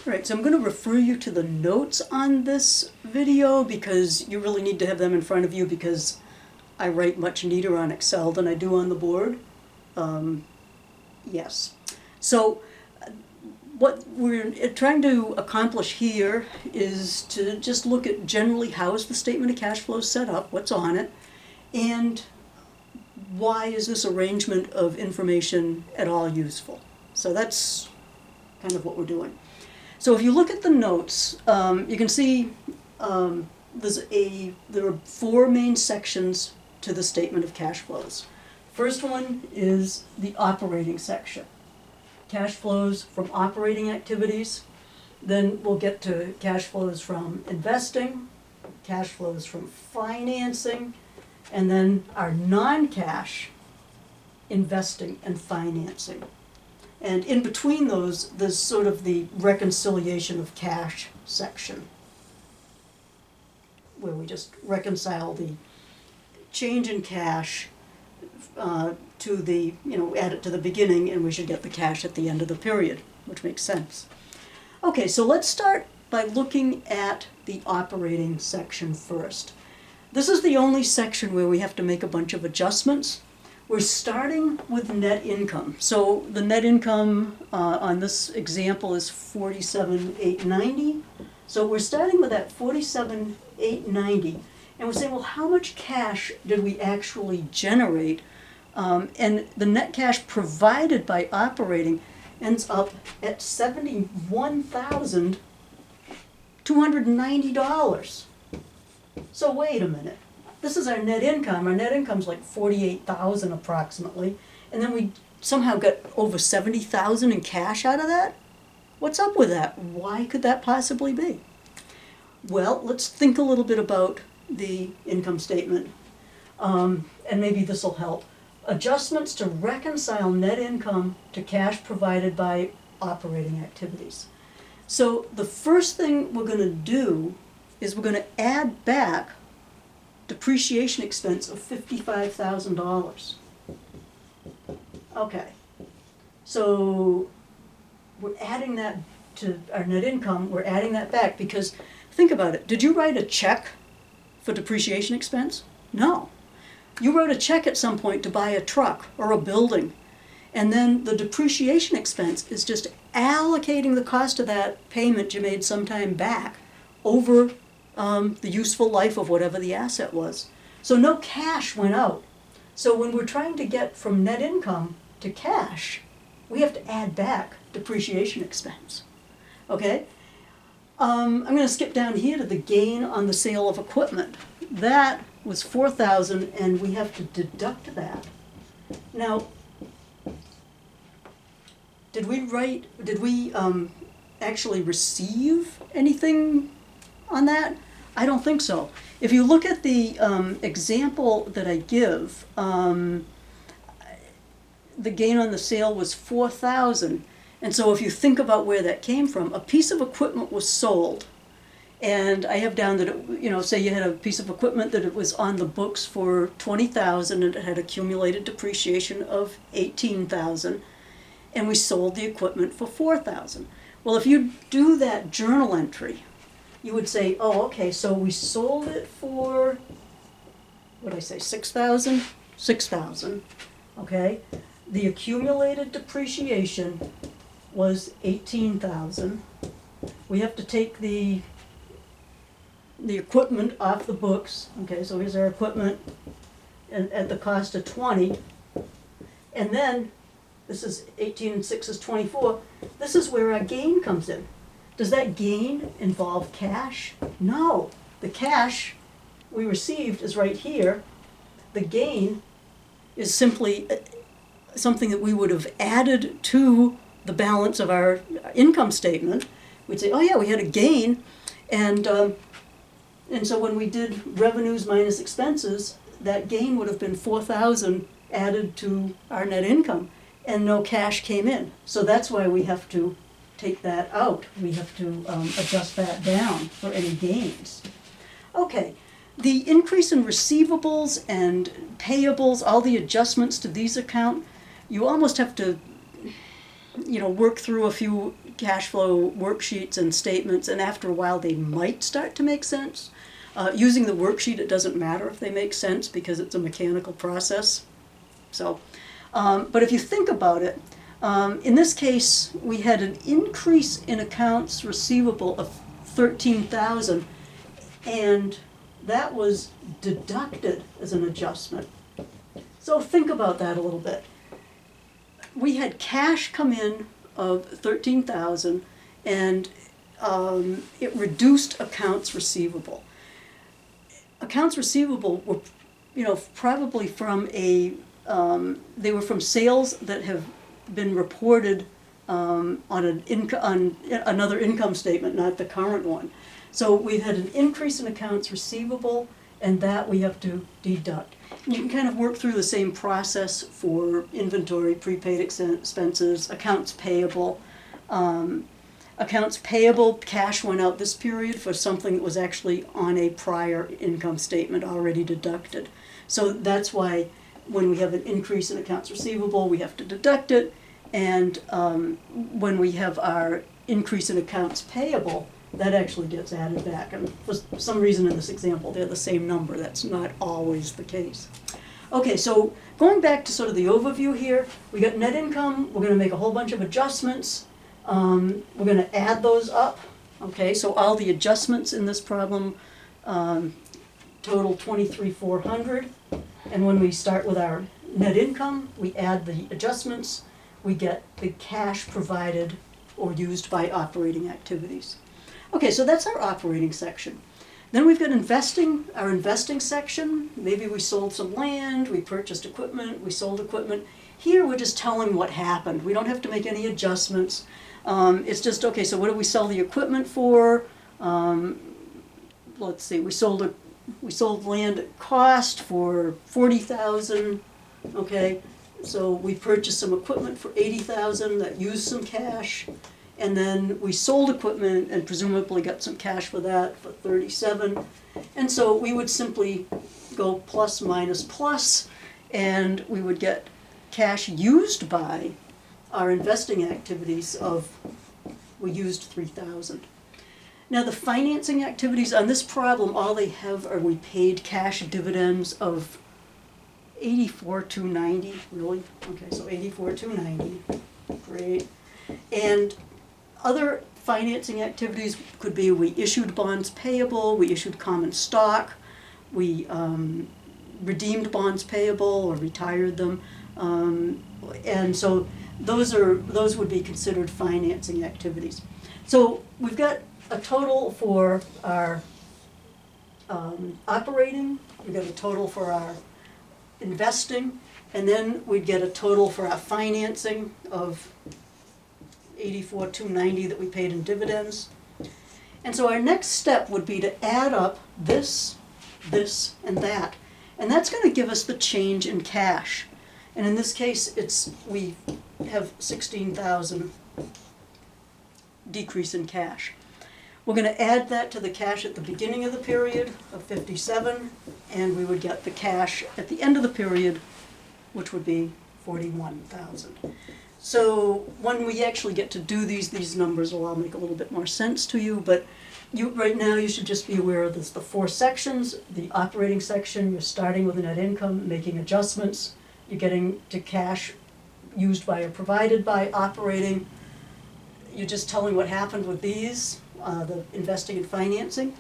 Right, so I'm going to refer you to the notes on this video because you really need to have them in front of you because I write much neater on Excel than I do on the board. Yes. So what we're trying to accomplish here is to just look at generally how is the statement of cash flow set up, what's on it, and why is this arrangement of information at all useful. So that's kind of what we're doing. So if you look at the notes, you can see there are four main sections to the statement of cash flows. First one is the operating section. Cash flows from operating activities. Then we'll get to cash flows from investing, cash flows from financing, and then our non-cash investing and financing. And in between those, there's sort of the reconciliation of cash section, where we just reconcile the change in cash to the, add it to the beginning, and we should get the cash at the end of the period, which makes sense. Okay, so let's start by looking at the operating section first. This is the only section where we have to make a bunch of adjustments. We're starting with net income. So the net income on this example is $47,890. So we're starting with that $47,890, and we're saying, well, how much cash did we actually generate? And the net cash provided by operating ends up at $71,290. So wait a minute. This is our net income. Our net income's like $48,000 approximately, and then we somehow got over $70,000 in cash out of that? What's up with that? Why could that possibly be? Well, let's think a little bit about the income statement, and maybe this will help. Adjustments to reconcile net income to cash provided by operating activities. So the first thing we're going to do is we're going to add back depreciation expense of $55,000. Okay, so we're adding that to our net income, we're adding that back because, think about it, did you write a check for depreciation expense? No. You wrote a check at some point to buy a truck or a building, and then the depreciation expense is just allocating the cost of that payment you made sometime back over the useful life of whatever the asset was. So no cash went out. So when we're trying to get from net income to cash, we have to add back depreciation expense. Okay? I'm going to skip down here to the gain on the sale of equipment. That was $4,000, and we have to deduct that. Now, did we actually receive anything on that? I don't think so. If you look at the example that I give, the gain on the sale was $4,000. And so if you think about where that came from, a piece of equipment was sold. And I have down that, say you had a piece of equipment that it was on the books for $20,000 and it had accumulated depreciation of $18,000, and we sold the equipment for $4,000. Well, if you do that journal entry, you would say, oh, okay, so we sold it for, what did I say, $6,000? $6,000, okay? The accumulated depreciation was $18,000. We have to take the equipment off the books. Okay, so here's our equipment at the cost of $20. And then, this is 18 and 6 is 24. This is where our gain comes in. Does that gain involve cash? No. The cash we received is right here. The gain is simply something that we would have added to the balance of our income statement. We'd say, oh yeah, we had a gain, and so when we did revenues minus expenses, that gain would have been $4,000 added to our net income, and no cash came in. So that's why we have to take that out. We have to adjust that down for any gains. Okay, the increase in receivables and payables, all the adjustments to these accounts, you almost have to, work through a few cash flow worksheets and statements, and after a while they might start to make sense. Using the worksheet, it doesn't matter if they make sense because it's a mechanical process. So, but if you think about it, in this case, we had an increase in accounts receivable of 13,000, and that was deducted as an adjustment. So think about that a little bit. We had cash come in of 13,000, and it reduced accounts receivable. Accounts receivable were, probably from they were from sales that have been reported on another income statement, not the current one. So we've had an increase in accounts receivable, and that we have to deduct. And you can kind of work through the same process for inventory, prepaid expenses, accounts payable. Accounts payable, cash went out this period for something that was actually on a prior income statement already deducted. So that's why when we have an increase in accounts receivable, we have to deduct it. And when we have our increase in accounts payable, that actually gets added back. And for some reason in this example, they're the same number. That's not always the case. Okay, so going back to sort of the overview here, we got net income. We're going to make a whole bunch of adjustments. We're going to add those up. Okay, so all the adjustments in this problem total 23,400. And when we start with our net income, we add the adjustments. We get the cash provided or used by operating activities. Okay, so that's our operating section. Then we've got investing, our investing section. Maybe we sold some land, we purchased equipment, we sold equipment. Here we're just telling what happened. We don't have to make any adjustments. It's just, okay, so what did we sell the equipment for? Let's see, we sold land at cost for 40,000, okay? So we purchased some equipment for 80,000 that used some cash. And then we sold equipment and presumably got some cash for that for 37. And so we would simply go plus minus plus, and we would get cash used by our investing activities of, we used 3,000. Now the financing activities on this problem, all they have are we paid cash dividends of 84,290, really? Okay, so 84,290, great. And other financing activities could be we issued bonds payable, we issued common stock, we redeemed bonds payable or retired them, and so those would be considered financing activities. So we've got a total for our operating, we've got a total for our investing, and then we'd get a total for our financing of 84,290 that we paid in dividends. And so our next step would be to add up this, and that. And that's going to give us the change in cash. And in this case, we have 16,000 decrease in cash. We're going to add that to the cash at the beginning of the period of 57, and we would get the cash at the end of the period, which would be 41,000. So when we actually get to do these numbers will all make a little bit more sense to you, but right now you should just be aware of the four sections. The operating section, you're starting with a net income, making adjustments, you're getting to cash used by or provided by operating, you're just telling what happened with these, the investing and financing.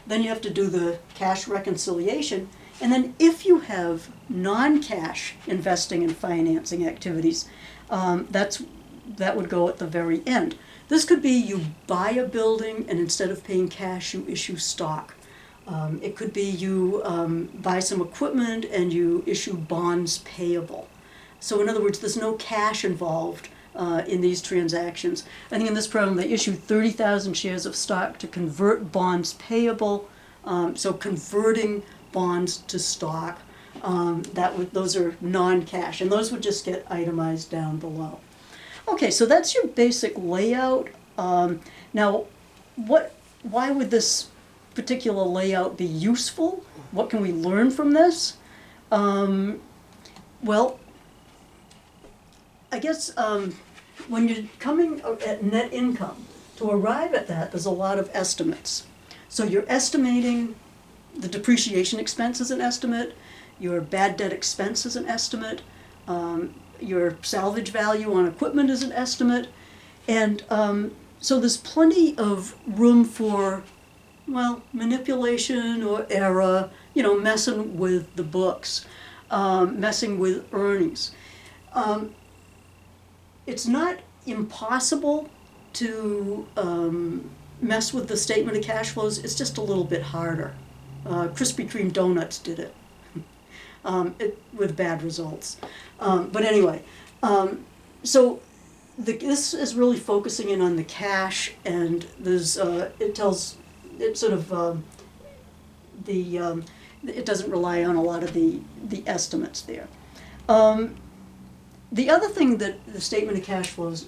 Then you have to do the cash reconciliation, and then if you have non-cash investing and financing activities, that would go at the very end. This could be you buy a building and instead of paying cash you issue stock. It could be you buy some equipment and you issue bonds payable. So in other words, there's no cash involved in these transactions. I think in this problem they issued 30,000 shares of stock to convert bonds payable, so converting bonds to stock. Those are non-cash, and those would just get itemized down below. Okay, so that's your basic layout. Now, why would this particular layout be useful? What can we learn from this? Well, I guess when you're coming at net income, to arrive at that, there's a lot of estimates. So you're estimating the depreciation expense is an estimate, your bad debt expense is an estimate, your salvage value on equipment is an estimate, and so there's plenty of room for, well, manipulation or error, messing with the books, messing with earnings. It's not impossible to mess with the statement of cash flows. It's just a little bit harder. Krispy Kreme donuts did it, with bad results. But anyway, so this is really focusing in on the cash, and there's it doesn't rely on a lot of the estimates there. The other thing that the statement of cash flows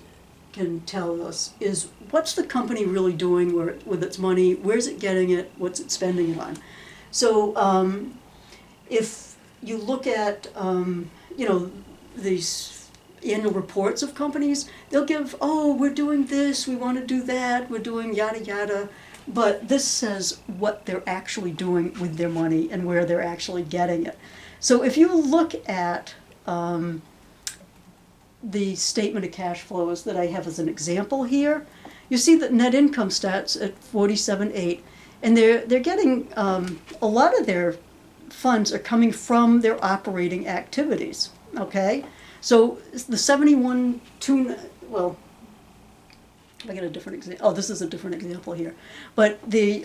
can tell us is what's the company really doing with its money, where's it getting it, what's it spending it on. So if you look at these annual reports of companies, they'll give, oh, we're doing this, we want to do that, we're doing yada yada, but this says what they're actually doing with their money and where they're actually getting it. So if you look at the statement of cash flows that I have as an example here, you see that net income starts at 47.8, and they're getting a lot of their funds are coming from their operating activities. Okay, so the 71.2, well, I get a different example. Oh, this is a different example here, but the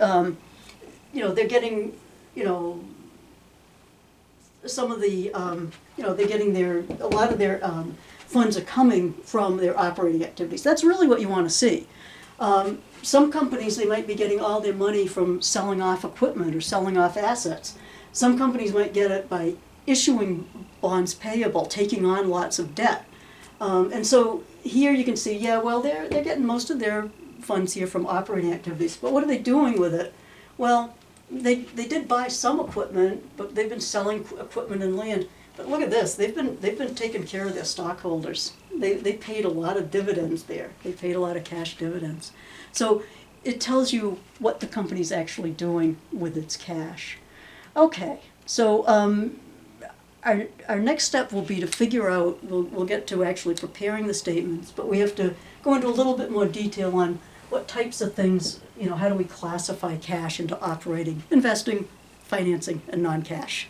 they're getting some of the they're getting a lot of their funds are coming from their operating activities. That's really what you want to see. Some companies, they might be getting all their money from selling off equipment or selling off assets. Some companies might get it by issuing bonds payable, taking on lots of debt. And so here you can see, yeah, well, they're getting most of their funds here from operating activities. But what are they doing with it? Well, they did buy some equipment, but they've been selling equipment and land. But look at this, they've been taking care of their stockholders. They paid a lot of dividends there. They paid a lot of cash dividends. So it tells you what the company's actually doing with its cash. Okay, so our next step will be to figure out, we'll get to actually preparing the statements, but we have to go into a little bit more detail on what types of things, how do we classify cash into operating, investing, financing, and non-cash.